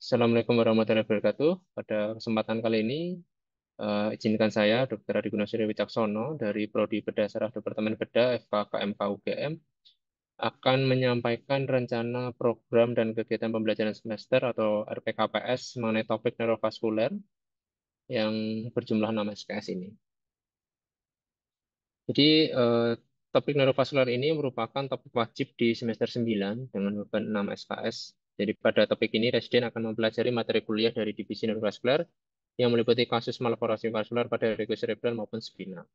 Assalamualaikum warahmatullahi wabarakatuh. Pada kesempatan kali ini, izinkan saya, Dr. Adi Gunasiri Wicaksono, dari Prodi Bedah Saraf Departemen Bedah FKKMK UGM, akan menyampaikan rencana program dan kegiatan pembelajaran semester atau RPKPS mengenai topik neurovaskuler yang berjumlah 6 SKS ini. Jadi, topik neurovaskular ini merupakan topik wajib di semester 9 dengan beban 6 SKS. Jadi pada topik ini, residen akan mempelajari materi kuliah dari divisi neurovaskular yang meliputi kasus malformasi vaskular pada rego cerebral maupun spinal.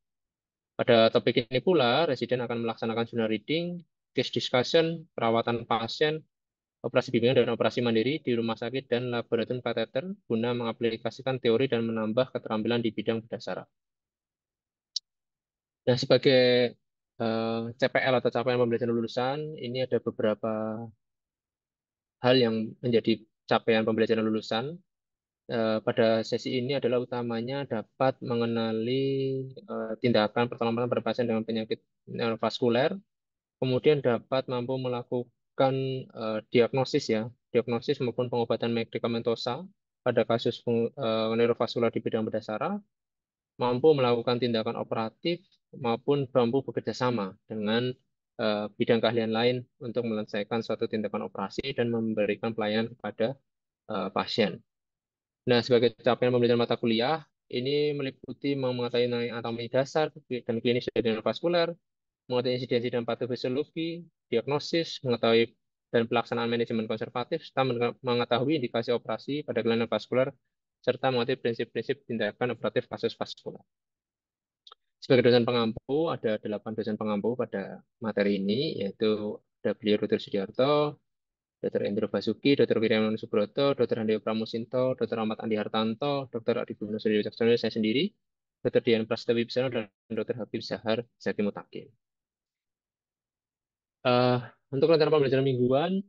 Pada topik ini pula, residen akan melaksanakan journal reading, case discussion, perawatan pasien, operasi bimbingan dan operasi mandiri di rumah sakit dan laboratorium kateter guna mengaplikasikan teori dan menambah keterampilan di bidang bedah saraf. Nah, sebagai CPL atau capaian pembelajaran lulusan, ini ada beberapa hal yang menjadi capaian pembelajaran lulusan. Pada sesi ini adalah utamanya dapat mengenali tindakan pertolongan pada pasien dengan penyakit neurovaskuler, kemudian dapat mampu melakukan diagnosis ya, diagnosis maupun pengobatan medikamentosa pada kasus neurovaskuler di bidang bedah saraf, mampu melakukan tindakan operatif maupun mampu bekerja sama dengan bidang keahlian lain untuk menyelesaikan suatu tindakan operasi dan memberikan pelayanan kepada pasien. Nah, sebagai capaian pembelajaran mata kuliah, ini meliputi mengetahui mengenai anatomi dasar dan klinis dari neurovaskuler, mengetahui insidensi dan patofisiologi, diagnosis, mengetahui dan pelaksanaan manajemen konservatif, serta mengetahui indikasi operasi pada kelainan vaskuler, serta mengetahui prinsip-prinsip tindakan operatif kasus vaskuler. Sebagai dosen pengampu, ada 8 dosen pengampu pada materi ini, yaitu ada beliau Dr. Sudiarto, Dr. Endro Basuki, Dr. Wiryawan Subroto, Dr. Handoyo Pramusinto, Dr. Ahmad Andi Hartanto, Dr. Adi Guna Suryo Wicaksono, saya sendiri, Dr. Dian Prasetyo Wibisana, dan Dr. Habib Zahar Zaki Mutakin. Eh, untuk rencana pembelajaran mingguan,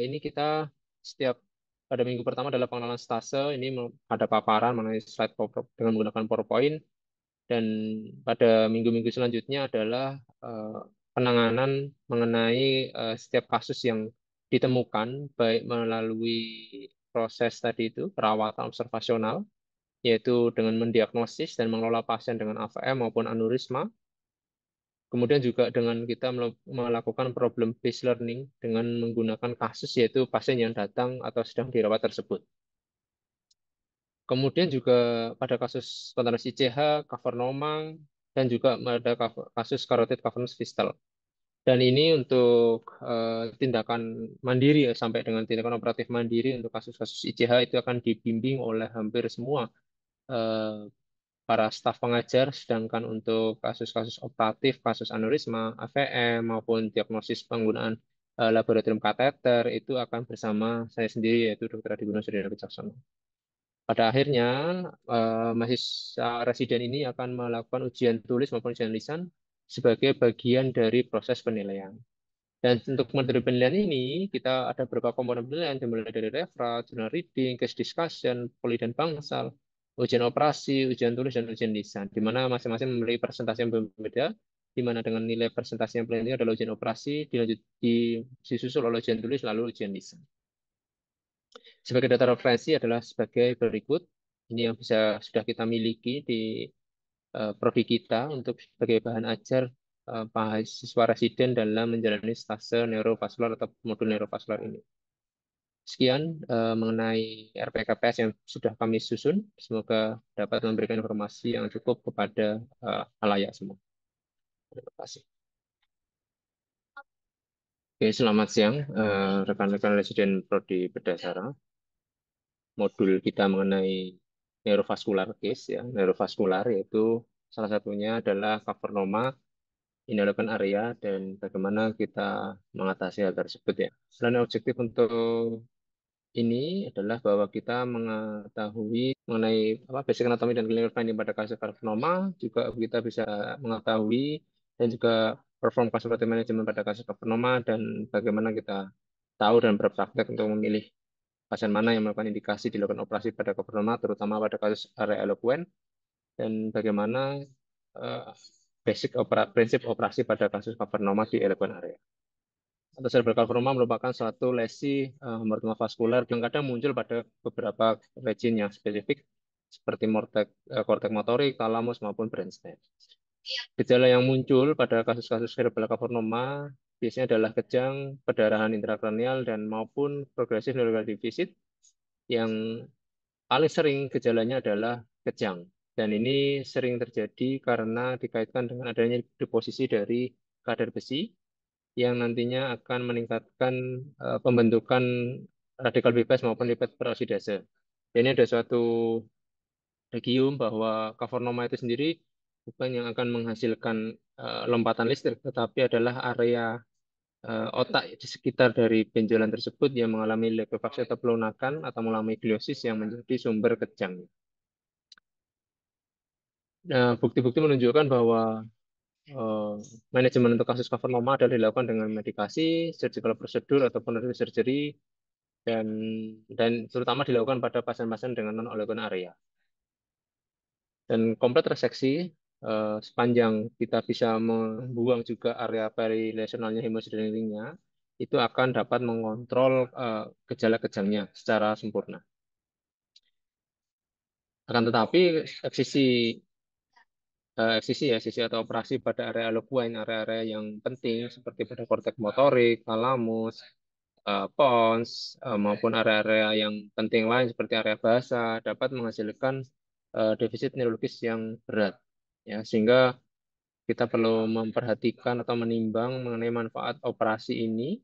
ini kita setiap pada minggu pertama adalah pengenalan stase, ini ada paparan mengenai slide dengan menggunakan PowerPoint, dan pada minggu-minggu selanjutnya adalah eh, penanganan mengenai setiap kasus yang ditemukan, baik melalui proses tadi itu, perawatan observasional, yaitu dengan mendiagnosis dan mengelola pasien dengan AVM maupun aneurisma. Kemudian juga dengan kita melakukan problem based learning dengan menggunakan kasus, yaitu pasien yang datang atau sedang dirawat tersebut. Kemudian juga pada kasus spontaneous ICH, cavernoma, dan juga pada kasus carotid cavernous fistal. Dan ini untuk tindakan mandiri ya, sampai dengan tindakan operatif mandiri untuk kasus-kasus ICH itu akan dibimbing oleh hampir semua eh, para staf pengajar, sedangkan untuk kasus-kasus operatif, kasus aneurisma, AVM, maupun diagnosis penggunaan laboratorium kateter itu akan bersama saya sendiri, yaitu Dr. Adi Guna Surya Wicaksono. Pada akhirnya, mahasiswa residen ini akan melakukan ujian tulis maupun ujian lisan sebagai bagian dari proses penilaian. Dan untuk materi penilaian ini, kita ada beberapa komponen penilaian, dimulai dari referat, journal reading, case discussion, poli dan bangsal, ujian operasi, ujian tulis, dan ujian lisan, di mana masing-masing memiliki presentasi yang berbeda, di mana dengan nilai presentasi yang paling tinggi adalah ujian operasi, disusul oleh ujian tulis, lalu ujian lisan. Sebagai data referensi adalah sebagai berikut. Ini yang sudah kita miliki di prodi kita untuk sebagai bahan ajar mahasiswa residen dalam menjalani stase neurovaskular atau modul neurovaskular ini. Sekian mengenai RPKPS yang sudah kami susun. Semoga dapat memberikan informasi yang cukup kepada halayak semua. Terima kasih. Oke, selamat siang rekan-rekan residen Prodi Bedah Saraf. Modul kita mengenai neurovaskular case ya, neurovaskular yaitu salah satunya adalah cavernoma indoleukin area dan bagaimana kita mengatasi hal tersebut ya. Selain objektif untuk ini adalah bahwa kita mengetahui mengenai apa basic anatomy dan clinical finding pada kasus karsinoma, juga kita bisa mengetahui dan juga perform conservative management pada kasus karsinoma dan bagaimana kita tahu dan berpraktek untuk memilih pasien mana yang melakukan indikasi dilakukan operasi pada karsinoma, terutama pada kasus area eloquent dan bagaimana eh, prinsip operasi pada kasus karsinoma di eloquent area. atau cerebral carcinoma merupakan suatu lesi hematoma vaskuler yang kadang muncul pada beberapa region yang spesifik seperti kortek motorik, talamus maupun brainstem. Gejala yang muncul pada kasus-kasus cerebral carcinoma biasanya adalah kejang, perdarahan intrakranial dan maupun progresif neuronal deficit yang paling sering gejalanya adalah kejang. Dan ini sering terjadi karena dikaitkan dengan adanya deposisi dari kadar besi yang nantinya akan meningkatkan pembentukan radikal bebas maupun lipid peroksidase. Ini ada suatu regium bahwa kavernoma itu sendiri bukan yang akan menghasilkan lompatan listrik, tetapi adalah area otak di sekitar dari benjolan tersebut yang mengalami likuifaksi atau pelunakan atau mengalami gliosis yang menjadi sumber kejang. Nah, bukti-bukti menunjukkan bahwa eh, manajemen untuk kasus kavernoma adalah dilakukan dengan medikasi, surgical prosedur ataupun surgery dan terutama dilakukan pada pasien-pasien dengan non area. Dan komplet reseksi sepanjang kita bisa membuang juga area perilesionalnya hemosideringnya itu akan dapat mengontrol gejala kejangnya secara sempurna. Akan tetapi eksisi sisi atau operasi pada area lokuain, area-area yang penting seperti pada korteks motorik, talamus, pons, maupun area-area yang penting lain seperti area bahasa dapat menghasilkan defisit neurologis yang berat. Ya, sehingga kita perlu memperhatikan atau menimbang mengenai manfaat operasi ini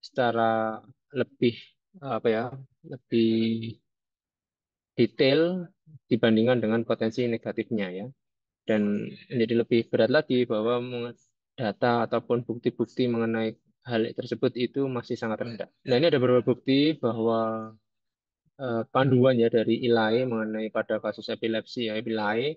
secara lebih apa ya, lebih detail dibandingkan dengan potensi negatifnya ya. Dan menjadi lebih berat lagi bahwa data ataupun bukti-bukti mengenai hal tersebut itu masih sangat rendah. Nah, ini ada beberapa bukti bahwa panduan ya dari ILAE mengenai pada kasus epilepsi ya, ILAE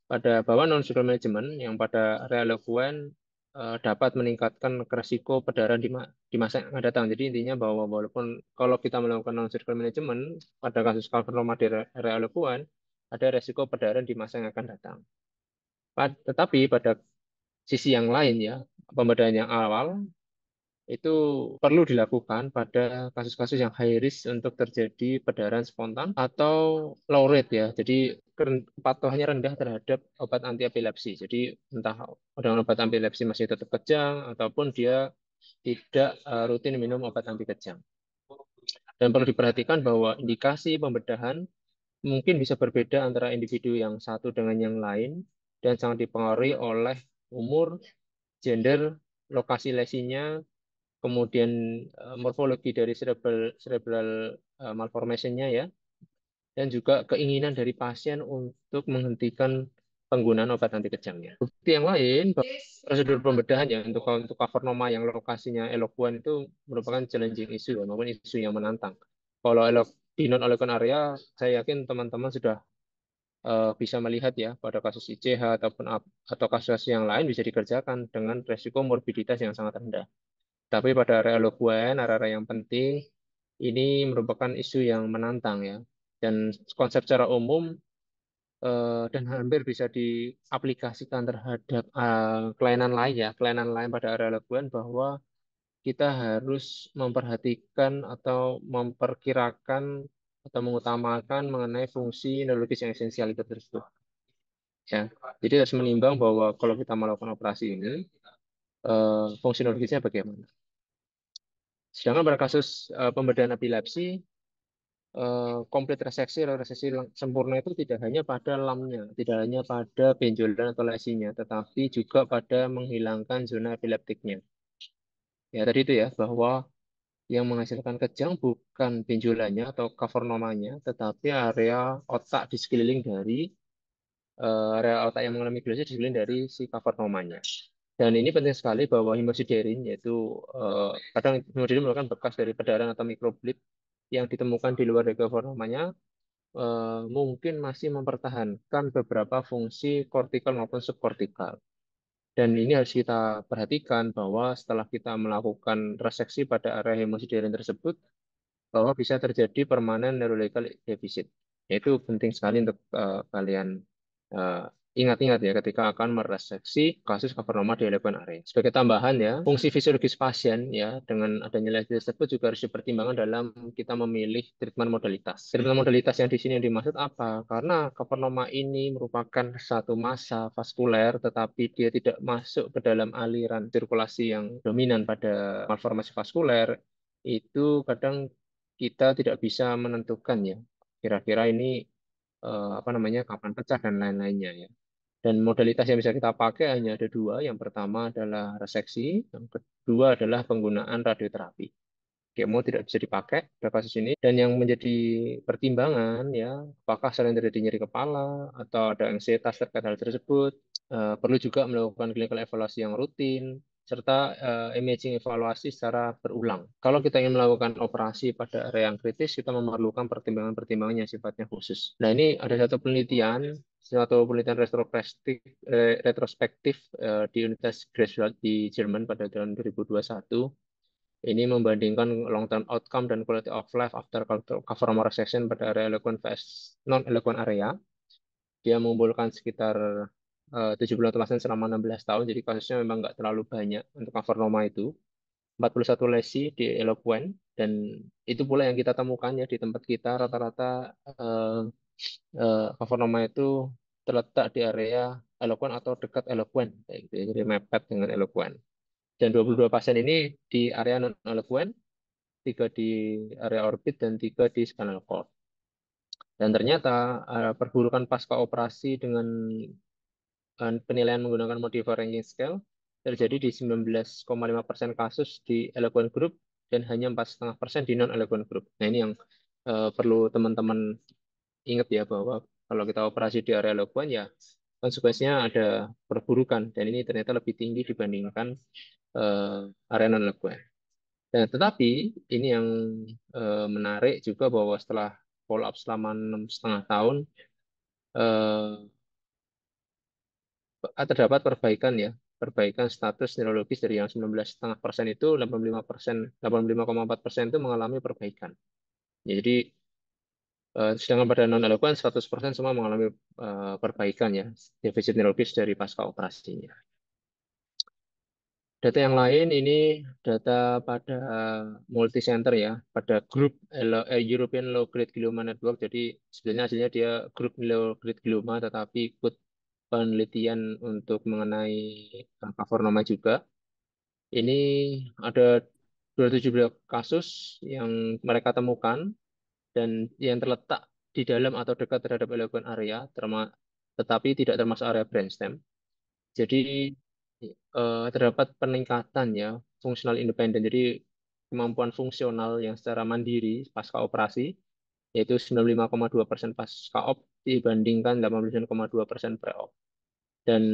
pada bahwa non-surgical management yang pada relevan dapat meningkatkan resiko perdarahan di masa yang akan datang. Jadi intinya bahwa walaupun kalau kita melakukan non-surgical management pada kasus kavernoma di relevan ada resiko perdarahan di masa yang akan datang. Tetapi pada sisi yang lain ya, pembedahan yang awal itu perlu dilakukan pada kasus-kasus yang high risk untuk terjadi perdarahan spontan atau low rate ya. Jadi kepatuhannya rendah terhadap obat anti epilepsi. Jadi entah dengan obat anti epilepsi masih tetap kejang ataupun dia tidak rutin minum obat anti kejang. Dan perlu diperhatikan bahwa indikasi pembedahan mungkin bisa berbeda antara individu yang satu dengan yang lain dan sangat dipengaruhi oleh umur, gender, lokasi lesinya, kemudian morfologi dari cerebral malformation-nya ya, dan juga keinginan dari pasien untuk menghentikan penggunaan obat anti kejangnya. Bukti yang lain, prosedur pembedahan ya untuk kavernoma yang lokasinya elokuan itu merupakan challenging issue ya, maupun isu yang menantang. Kalau di non elokuan area, saya yakin teman-teman sudah bisa melihat ya pada kasus ICH atau kasus yang lain bisa dikerjakan dengan resiko morbiditas yang sangat rendah. Tapi pada area lokuan, area yang penting, ini merupakan isu yang menantang ya. Dan konsep secara umum dan hampir bisa diaplikasikan terhadap kelainan lain ya, kelainan lain pada area lokuan bahwa kita harus memperhatikan atau memperkirakan atau mengutamakan mengenai fungsi neurologis yang esensial itu tersebut. Ya, jadi harus menimbang bahwa kalau kita melakukan operasi ini, fungsi neurologisnya bagaimana. Sedangkan pada kasus pembedahan epilepsi, komplit reseksi atau reseksi sempurna itu tidak hanya pada lamnya, tidak hanya pada benjolan atau lesinya, tetapi juga pada menghilangkan zona epileptiknya. Ya, tadi itu ya, bahwa yang menghasilkan kejang bukan benjolannya atau kavernomanya, tetapi area otak di sekeliling dari area otak yang mengalami gliosis di sekeliling dari si kavernomanya. Dan ini penting sekali bahwa hemosiderin, yaitu kadang hemosiderin merupakan bekas dari perdarahan atau mikroblit yang ditemukan di luar dari kavernomanya, mungkin masih mempertahankan beberapa fungsi kortikal maupun subkortikal. Dan ini harus kita perhatikan bahwa setelah kita melakukan reseksi pada area hemosiderin tersebut, bahwa bisa terjadi permanen neurological deficit. Itu penting sekali untuk kalian ingat-ingat ya ketika akan mereseksi kasus kavernoma di eloquent area. Sebagai tambahan ya, fungsi fisiologis pasien ya dengan adanya lesi tersebut juga harus dipertimbangkan dalam kita memilih treatment modalitas. Treatment modalitas yang di sini yang dimaksud apa? Karena kavernoma ini merupakan satu massa vaskuler tetapi dia tidak masuk ke dalam aliran sirkulasi yang dominan pada malformasi vaskuler, itu kadang kita tidak bisa menentukan ya kira-kira ini apa namanya kapan pecah dan lain-lainnya ya. Dan modalitas yang bisa kita pakai hanya ada dua. Yang pertama adalah reseksi, yang kedua adalah penggunaan radioterapi. Kemo tidak bisa dipakai pada kasus ini. Dan yang menjadi pertimbangan ya, apakah selain terjadi nyeri kepala atau ada anxietas terkait hal tersebut, perlu juga melakukan clinical evaluasi yang rutin, serta imaging evaluasi secara berulang. Kalau kita ingin melakukan operasi pada area yang kritis, kita memerlukan pertimbangan-pertimbangan yang sifatnya khusus. Nah, ini ada satu penelitian retrospektif di Universitas Greifswald di Jerman pada tahun 2021. Ini membandingkan long term outcome dan quality of life after cover resection pada area eloquent vs non eloquent area. Dia mengumpulkan sekitar 70 pasien selama 16 tahun, jadi kasusnya memang nggak terlalu banyak untuk kavernoma itu. 41 lesi di eloquent, dan itu pula yang kita temukan ya di tempat kita rata-rata kavernoma itu terletak di area eloquent atau dekat eloquent, kayak gitu ya. Jadi mepet dengan eloquent. Dan 22 pasien ini di area non eloquent, 3 di area orbit, dan 3 di spinal cord. Dan ternyata perburukan pasca operasi dengan penilaian menggunakan modifier ranking scale terjadi di 19,5% kasus di eloquent group dan hanya 4,5% di non-eloquent group. Nah, ini yang perlu teman-teman ingat ya, bahwa kalau kita operasi di area eloquent ya konsekuensinya ada perburukan, dan ini ternyata lebih tinggi dibandingkan area non-eloquent. Dan tetapi ini yang menarik juga, bahwa setelah follow up selama 6,5 tahun, eh, terdapat perbaikan ya, perbaikan status neurologis dari yang 19,5% itu 85%, 85,4% itu mengalami perbaikan. Ya, jadi sedangkan pada non eloquent 100% semua mengalami perbaikan ya, defisit neurologis dari pasca operasinya. Data yang lain ini data pada multi-center ya, pada grup European Low Grade Glioma Network. Jadi sebenarnya hasilnya dia grup low grade glioma, tetapi ikut penelitian untuk mengenai kavernoma juga. Ini ada 217 kasus yang mereka temukan dan yang terletak di dalam atau dekat terhadap eloquent area, tetapi tidak termasuk area brainstem. Jadi terdapat peningkatan ya fungsional independen. Jadi kemampuan fungsional yang secara mandiri pasca operasi yaitu 95,2% pasca op dibandingkan 89,2% pre-op. Dan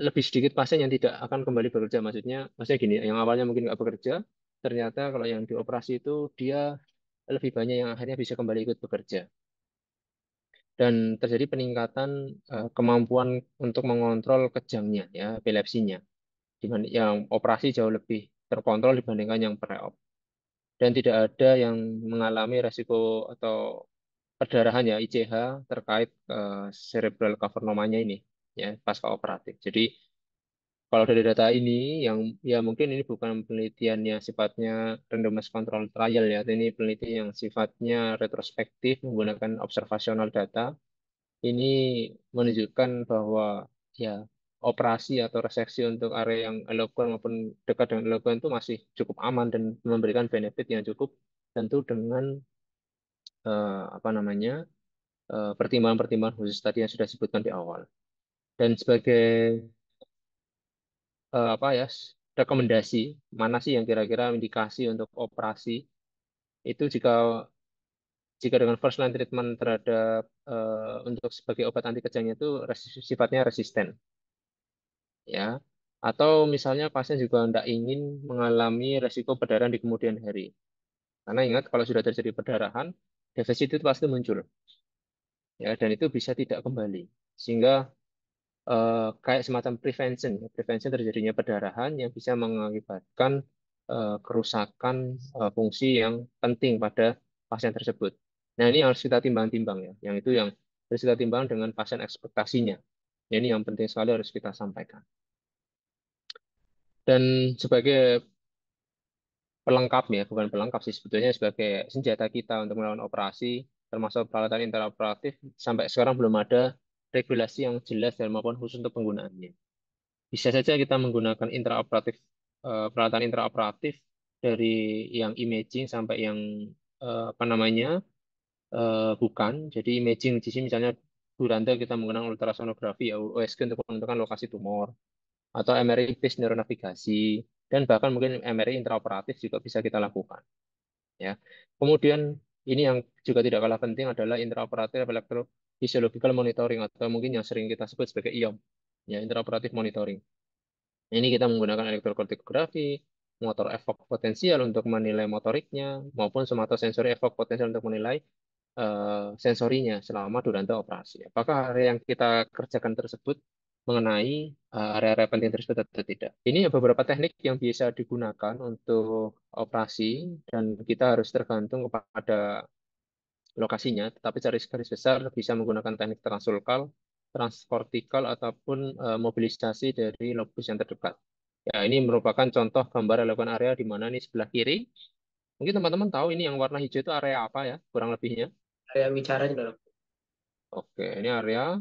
lebih sedikit pasien yang tidak akan kembali bekerja. Maksudnya gini, yang awalnya mungkin nggak bekerja, ternyata kalau yang dioperasi itu dia lebih banyak yang akhirnya bisa kembali ikut bekerja. Dan terjadi peningkatan kemampuan untuk mengontrol kejangnya, ya, epilepsinya, dibanding yang operasi jauh lebih terkontrol dibandingkan yang pre-op. Dan tidak ada yang mengalami resiko atau perdarahan ya ICH terkait cerebral cavernomanya ini ya pasca operatif. Jadi kalau dari data ini, yang ya mungkin ini bukan penelitian yang sifatnya randomized control trial ya, ini penelitian yang sifatnya retrospektif menggunakan observasional data. Ini menunjukkan bahwa ya operasi atau reseksi untuk area yang eloquent maupun dekat dengan eloquent itu masih cukup aman dan memberikan benefit yang cukup, tentu dengan apa namanya pertimbangan-pertimbangan khusus tadi yang sudah disebutkan di awal. Dan sebagai apa ya rekomendasi mana sih yang kira-kira indikasi untuk operasi itu, jika dengan first line treatment terhadap untuk sebagai obat anti kejangnya itu sifatnya resisten ya, atau misalnya pasien juga tidak ingin mengalami resiko perdarahan di kemudian hari, karena ingat kalau sudah terjadi perdarahan defisit itu pasti muncul ya, dan itu bisa tidak kembali, sehingga kayak semacam prevention terjadinya perdarahan yang bisa mengakibatkan kerusakan fungsi yang penting pada pasien tersebut. Nah, ini harus kita timbang-timbang ya. Yang itu yang harus kita timbang dengan pasien ekspektasinya. Ini yang penting sekali harus kita sampaikan. Dan sebagai pelengkap ya, bukan pelengkap sih sebetulnya sebagai senjata kita untuk melakukan operasi, termasuk peralatan interoperatif, sampai sekarang belum ada regulasi yang jelas dan maupun khusus untuk penggunaannya. Bisa saja kita menggunakan intraoperatif, peralatan intraoperatif dari yang imaging sampai yang apa namanya bukan. Jadi imaging di sini misalnya Duranda kita menggunakan ultrasonografi ya USG untuk menentukan lokasi tumor atau MRI based neuronavigasi dan bahkan mungkin MRI intraoperatif juga bisa kita lakukan ya. Kemudian ini yang juga tidak kalah penting adalah intraoperatif electrophysiological monitoring atau mungkin yang sering kita sebut sebagai IOM ya intraoperatif monitoring. Ini kita menggunakan elektrokortikografi, motor evok potensial untuk menilai motoriknya maupun somatosensori evok potensial untuk menilai sensorinya selama durante operasi. Apakah area yang kita kerjakan tersebut mengenai area-area penting tersebut atau tidak? Ini beberapa teknik yang bisa digunakan untuk operasi dan kita harus tergantung kepada lokasinya, tetapi garis besar bisa menggunakan teknik transulkal, transkortikal, ataupun mobilisasi dari lobus yang terdekat. Ya, ini merupakan contoh gambar relevan area di mana ini sebelah kiri. Mungkin teman-teman tahu ini yang warna hijau itu area apa ya, kurang lebihnya. Area bicara juga. Oke, ini area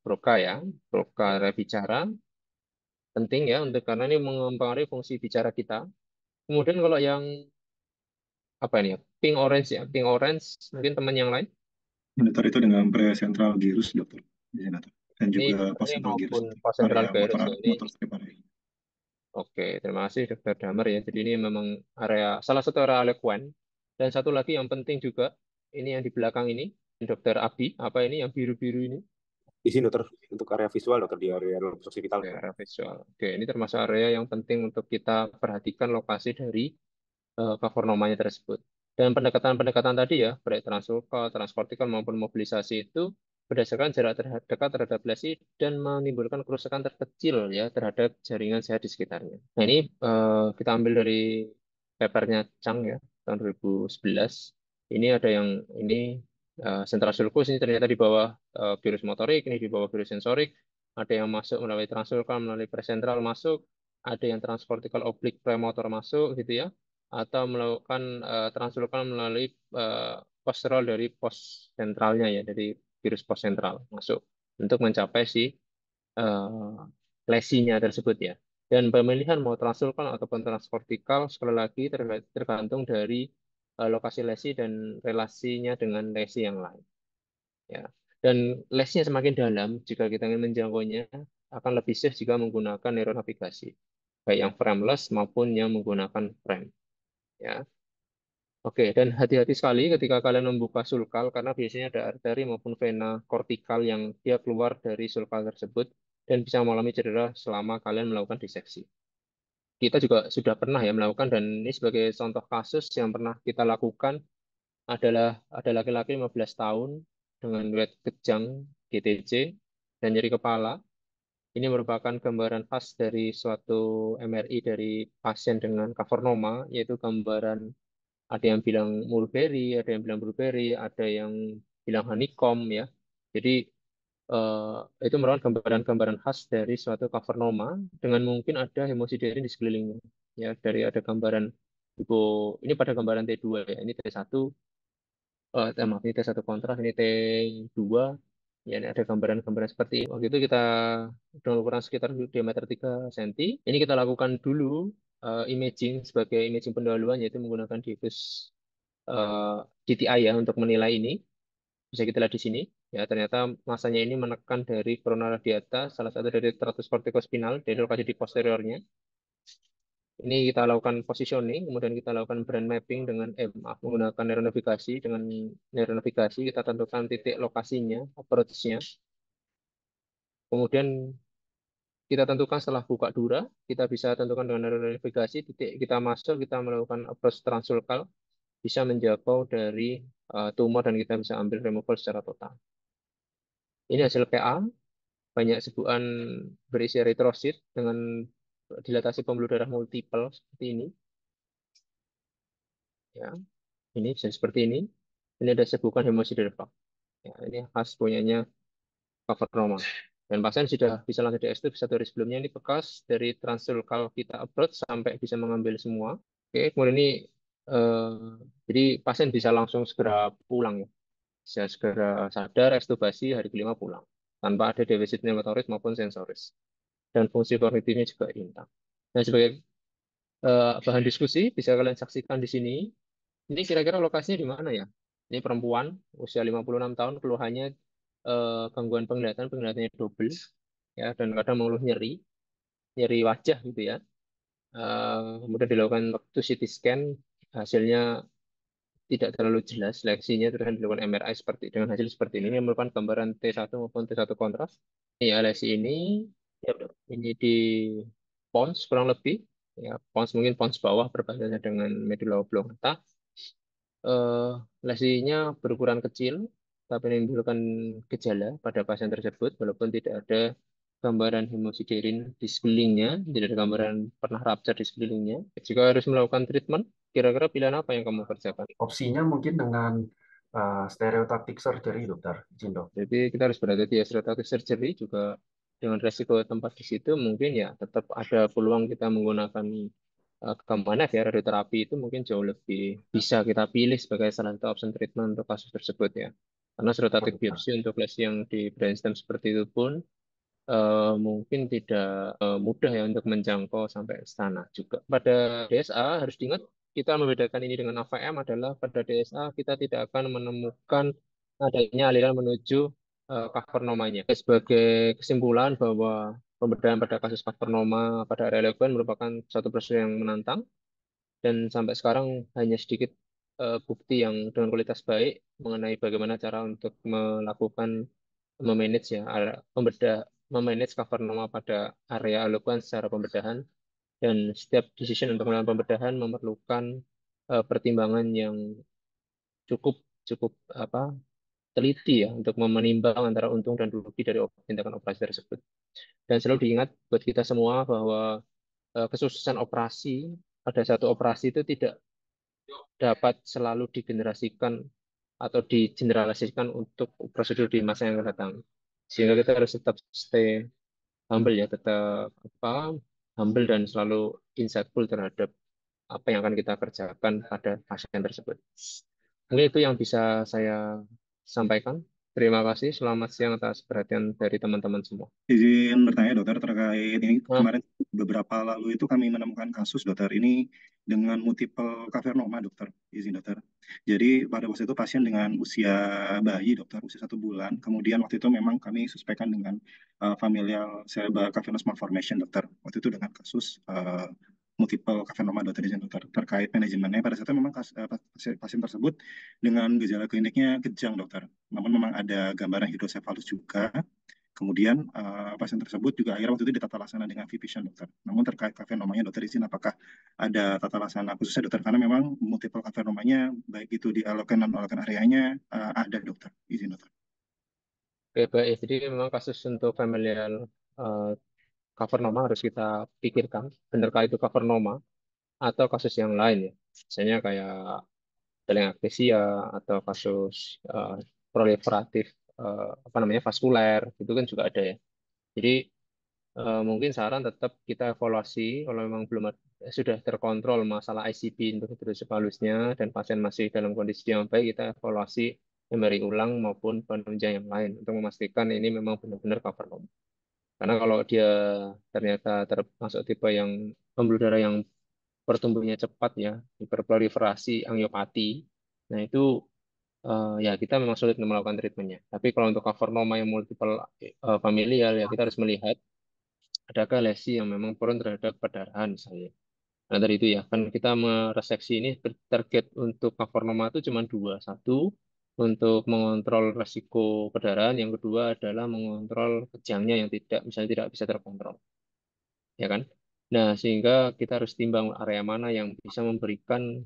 broca ya, broca area bicara. Penting ya untuk karena ini mempengaruhi fungsi bicara kita. Kemudian kalau yang apa ini ya, pink orange ya, pink orange mungkin teman yang lain. Monitor itu dengan presentral gyrus, dokter. Iya, dokter. Dan Ini juga ini postcentral gyrus, maupun dokter. post Area central motor gyrus ya. Ini motor strip area. oke, terima kasih Dokter Damar ya. Jadi ini memang area salah satu area eloquent dan satu lagi yang penting juga ini yang di belakang ini Dokter Abi apa ini yang biru-biru ini. Di sini dokter untuk area visual dokter di area vital Oke, dokter. area visual. Oke, ini termasuk area yang penting untuk kita perhatikan lokasi dari cover namanya tersebut. Dan pendekatan-pendekatan tadi ya, baik translokal, transkortikal maupun mobilisasi itu berdasarkan jarak dekat terhadap lesi dan menimbulkan kerusakan terkecil ya terhadap jaringan sehat di sekitarnya. Nah ini kita ambil dari papernya Chang ya tahun 2011. Ini ada yang ini sentral sulcus ini ternyata di bawah virus motorik, ini di bawah virus sensorik. Ada yang masuk melalui transulkal, melalui presentral masuk, ada yang transkortikal oblik premotor masuk gitu ya atau melakukan translokal melalui posteral dari pos sentralnya ya dari virus pos sentral masuk untuk mencapai si eh, lesinya tersebut ya. Dan pemilihan mau translokal ataupun transkortikal sekali lagi tergantung dari lokasi lesi dan relasinya dengan lesi yang lain ya. Dan lesinya semakin dalam jika kita ingin menjangkaunya akan lebih safe jika menggunakan neuronavigasi baik yang frameless maupun yang menggunakan frame ya. Oke, dan hati-hati sekali ketika kalian membuka sulkal karena biasanya ada arteri maupun vena kortikal yang dia keluar dari sulkal tersebut dan bisa mengalami cedera selama kalian melakukan diseksi. Kita juga sudah pernah ya melakukan dan ini sebagai contoh kasus yang pernah kita lakukan adalah ada laki-laki 15 tahun dengan riwayat kejang GTJ dan nyeri kepala. Ini merupakan gambaran khas dari suatu MRI dari pasien dengan kavernoma, yaitu gambaran ada yang bilang mulberry, ada yang bilang blueberry, ada yang bilang honeycomb ya. Jadi itu merupakan gambaran-gambaran khas dari suatu kavernoma dengan mungkin ada hemosiderin di sekelilingnya. Ya, dari ada gambaran hipo ini pada gambaran T2 ya. Ini T1 maaf ini T1 kontras, ini T2 ya ini ada gambaran-gambaran seperti ini. Waktu itu kita dengan ukuran sekitar diameter 3 cm. Ini kita lakukan dulu imaging sebagai imaging pendahuluan yaitu menggunakan diffuse eh, DTI ya untuk menilai ini. Bisa kita lihat di sini. Ya, ternyata masanya ini menekan dari corona radiata, salah satu dari tratus corticospinal, dari lokasi di posteriornya. Ini kita lakukan positioning, kemudian kita lakukan brand mapping dengan maaf, menggunakan neuronavigasi. Dengan neuronavigasi kita tentukan titik lokasinya, approach-nya. Kemudian kita tentukan setelah buka dura, kita bisa tentukan dengan neuronavigasi, titik kita masuk, kita melakukan approach transulcal, bisa menjangkau dari tumor dan kita bisa ambil removal secara total. Ini hasil PA, banyak sebutan berisi eritrosit dengan dilatasi pembuluh darah multiple seperti ini. Ya, ini bisa seperti ini. Ini ada sebutan hemosiderva. Ya, ini khas punyanya cover normal. Dan pasien sudah bisa langsung di S2 1 hari sebelumnya. Ini bekas dari transfer kalau kita upload sampai bisa mengambil semua. Oke, kemudian ini eh, jadi pasien bisa langsung segera pulang ya. Bisa segera sadar, ekstubasi, hari kelima pulang. Tanpa ada defisit motoris maupun sensoris. Dan fungsi kognitifnya juga intak. Nah, sebagai bahan diskusi, bisa kalian saksikan di sini. Ini kira-kira lokasinya di mana ya? Ini perempuan, usia 56 tahun, keluhannya gangguan penglihatan, penglihatannya double, ya, dan kadang mengeluh nyeri, nyeri wajah gitu ya. Kemudian dilakukan waktu CT scan, hasilnya tidak terlalu jelas seleksinya, terus dilakukan MRI seperti dengan hasil seperti ini. Ini merupakan gambaran T1 maupun T1 kontras. Ini lesi ini, ya, ini di pons kurang lebih, ya pons mungkin pons bawah berbatasan dengan medula oblongata. eh, Lesinya berukuran kecil, tapi menimbulkan gejala pada pasien tersebut, walaupun tidak ada gambaran hemosiderin di sekelilingnya, tidak ada gambaran pernah rupture di sekelilingnya. Jika harus melakukan treatment, kira-kira pilihan apa yang kamu kerjakan? Opsinya mungkin dengan stereotactic surgery, dokter. Izin, dok. Jadi kita harus berhati-hati ya, stereotactic surgery juga dengan resiko tempat di situ mungkin ya tetap ada peluang kita menggunakan kemana ya radioterapi itu mungkin jauh lebih bisa kita pilih sebagai salah satu option treatment untuk kasus tersebut ya. Karena Oh, stereotactic dokter. biopsi untuk lesi yang di brainstem seperti itu pun mungkin tidak mudah ya untuk menjangkau sampai ke sana juga. Pada DSA harus diingat kita membedakan ini dengan AVM adalah pada DSA kita tidak akan menemukan adanya aliran menuju kavernoma-nya. Sebagai kesimpulan bahwa pembedahan pada kasus kavernoma pada area relevan merupakan suatu proses yang menantang dan sampai sekarang hanya sedikit bukti yang dengan kualitas baik mengenai bagaimana cara untuk melakukan memanage ya pembedah memanage cover nama pada area alokuan secara pembedahan dan setiap decision untuk melakukan pembedahan memerlukan pertimbangan yang cukup cukup apa teliti ya untuk menimbang antara untung dan rugi dari tindakan operasi tersebut. Dan selalu diingat buat kita semua bahwa kesuksesan operasi pada satu operasi itu tidak dapat selalu digenerasikan atau digeneralisasikan untuk prosedur di masa yang akan datang. Sehingga kita harus tetap stay humble ya, tetap humble dan selalu insightful terhadap apa yang akan kita kerjakan pada pasien tersebut. Mungkin itu yang bisa saya sampaikan. Terima kasih. Selamat siang atas perhatian dari teman-teman semua. Izin bertanya dokter terkait ini Nah, kemarin beberapa lalu itu kami menemukan kasus dokter ini dengan multiple kavernoma dokter, izin dokter. Jadi pada waktu itu pasien dengan usia bayi dokter, usia 1 bulan. Kemudian waktu itu memang kami suspekkan dengan familial cerebral cavernous malformation dokter. Waktu itu dengan kasus multiple kavernoma dokter, izin dokter. Terkait manajemennya pada saat itu memang pasien tersebut dengan gejala kliniknya kejang dokter. Namun memang ada gambaran hidrosefalus juga. Kemudian pasien tersebut juga akhirnya waktu itu ditata laksana dengan vision dokter. Namun terkait kavenomanya dokter izin apakah ada tata laksana khususnya dokter karena memang multiple kavenomanya baik itu di aloken dan aloken areanya ada dokter. Izin dokter. oke, baik. Jadi memang kasus untuk familial eh, cover nama harus kita pikirkan. Benarkah itu cover nama atau kasus yang lain ya? Misalnya kayak telenaktesia atau kasus proliferatif apa namanya vaskuler itu kan juga ada ya. Jadi mungkin saran tetap kita evaluasi kalau memang belum sudah terkontrol masalah ICP untuk hidrosefalousnya dan pasien masih dalam kondisi yang baik kita evaluasi MRI ulang maupun penunjang yang lain untuk memastikan ini memang benar-benar cover normal. Karena kalau dia ternyata termasuk tipe yang pembuluh darah yang pertumbuhannya cepat ya, hiperproliferasi angiopati. Nah, itu ya kita memang sulit untuk melakukan treatmentnya. Tapi kalau untuk cover norma yang multiple familial ya kita harus melihat adakah lesi yang memang prone terhadap perdarahan misalnya. Nah, dari itu ya kan kita mereseksi ini target untuk cover norma itu cuma dua. Satu untuk mengontrol resiko perdarahan, yang kedua adalah mengontrol kejangnya yang tidak misalnya tidak bisa terkontrol, ya kan? Nah, sehingga kita harus timbang area mana yang bisa memberikan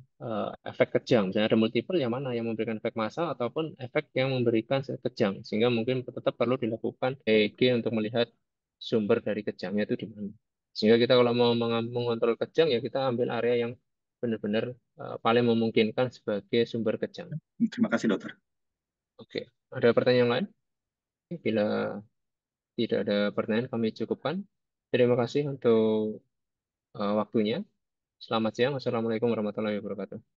efek kejang. Misalnya ada multiple yang mana yang memberikan efek massa ataupun efek yang memberikan kejang. Sehingga mungkin tetap perlu dilakukan EEG untuk melihat sumber dari kejangnya itu di mana. Sehingga kita kalau mau mengontrol kejang ya kita ambil area yang benar-benar paling memungkinkan sebagai sumber kejang. Terima kasih dokter. Oke, ada pertanyaan lain? Bila tidak ada pertanyaan, kami cukupkan. Terima kasih untuk waktunya. Selamat siang. Wassalamualaikum warahmatullahi wabarakatuh.